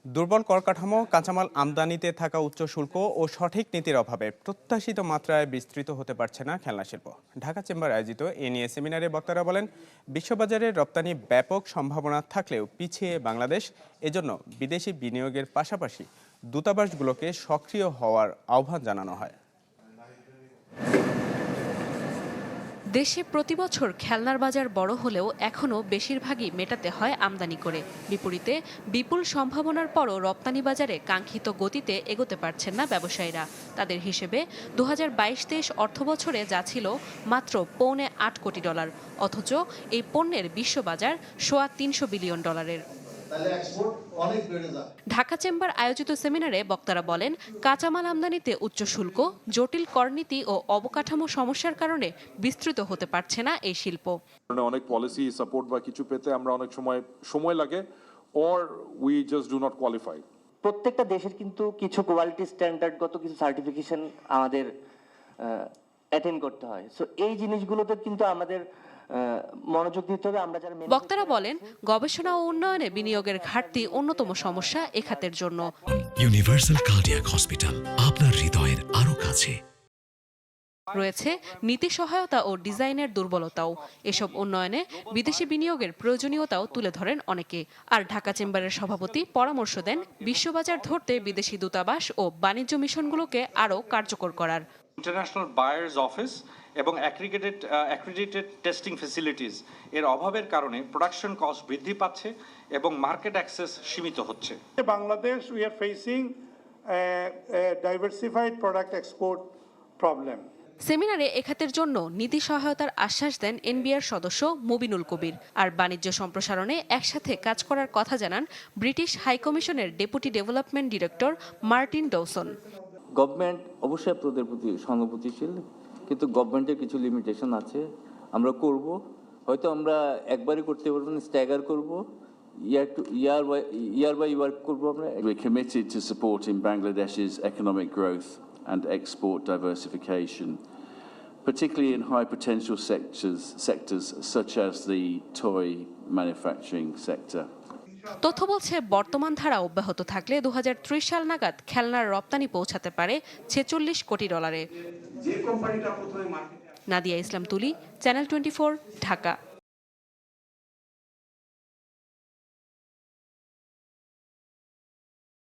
দুর্বল করকাঠামো, কাঁচামাল আমদানিতে থাকা উচ্চ শুল্ক ও সঠিক নীতির অভাবে প্রত্যাশিত মাত্রায় বিস্তৃত হতে পারছে না খেলনা শিল্প। ঢাকা চেম্বার আয়োজিত এ নিয়ে সেমিনারে বক্তারা বলেন, বিশ্ববাজারে রপ্তানি ব্যাপক সম্ভাবনা থাকলেও পিছিয়ে বাংলাদেশ। এজন্য বিদেশি বিনিয়োগের পাশাপাশি দূতাবাসগুলোকে সক্রিয় হওয়ার আহ্বান জানানো হয়। দেশে প্রতিবছর খেলনার বাজার বড় হলেও এখনও বেশিরভাগই মেটাতে হয় আমদানি করে। বিপরীতে বিপুল সম্ভাবনার পরও রপ্তানি বাজারে কাঙ্ক্ষিত গতিতে এগোতে পারছেন না ব্যবসায়ীরা। তাদের হিসেবে ২০২২-২৩ অর্থবছরে যা ছিল মাত্র $8.25 কোটি, অথচ এই পণ্যের বিশ্ববাজার $300 বিলিয়ন। ঢাকা চেম্বার আয়োজিত সেমিনারে বক্তারা বলেন, কাঁচামাল আমদানিতে উচ্চ শুল্ক, জটিল করনীতি ও অবকাঠামো সমস্যার কারণে বিস্তৃত হতে পারছে না এই শিল্প। অনেক পলিসি সাপোর্ট বা কিছু পেতে আমরা অনেক সময় লাগে, or we just do not qualify. প্রত্যেকটা দেশের কিন্তু কিছু কোয়ালিটি স্ট্যান্ডার্ডগত কিছু সার্টিফিকেশন আমাদের অ্যাটেন্ড করতে হয়। সো এই জিনিসগুলোতে কিন্তু আমাদের মনোযোগ দিতে হবে। আমরা যারা বক্তারা বলেন, গবেষণা ও উন্নয়নে বিনিয়োগের ঘাটতি অন্যতম সমস্যা এ খাতের জন্য। ইউনিভার্সাল কার্ডিয়াক হসপিটাল, আপনার হৃদয়ের আরো কাছে। রয়েছে নীতি সহায়তা ও ডিজাইনের দুর্বলতাও। এসব উন্নয়নে বিদেশি বিনিয়োগের প্রয়োজনীয়তাও তুলে ধরেন অনেকে। আর ঢাকা চেম্বারের সভাপতি পরামর্শ দেন, বিশ্ববাজার ধরতে বিদেশি দূতাবাস ও বাণিজ্য মিশনগুলোকে আরও কার্যকর করার। ইন্টারন্যাশনাল বায়ার্স অফিস এবং অ্যাক্রিডিটেড টেস্টিং ফ্যাসিলিটিস এর অভাবের কারণে প্রোডাকশন কস্ট বৃদ্ধি পাচ্ছে এবং মার্কেট অ্যাক্সেস সীমিত হচ্ছে। Bangladesh we are facing diversified product export problem. সেমিনারে এখাতের জন্য নীতি সহায়তার আশ্বাস দেন এনবিআর সদস্য মুবিনুল কবির। আর বাণিজ্য সম্প্রসারণে একসাথে কাজ করার কথা জানান ব্রিটিশ হাইকমিশনের deputy development director Martin Dawson. Government অবশ্যই আপনাদের প্রতি সহানুভূতিশীল, কিন্তু গভর্নমেন্টের কিছু লিমিটেশন আছে। আমরা করব, হয়তো আমরা একবারই করতে পারবো না, স্ট্যাগার করব, year by year করব আমরা। We're committed to supporting Bangladesh's economic growth and export diversification, particularly in high potential sectors such as the toy manufacturing sector. তথ্য বলছে, বর্তমান ধারা অব্যাহত থাকলে ২০৩০ সাল নাগাদ খেলনার রপ্তানি পৌঁছাতে পারে $46 কোটি। নাদিয়া ইসলাম তুলি, চ্যানেল 24, ঢাকা।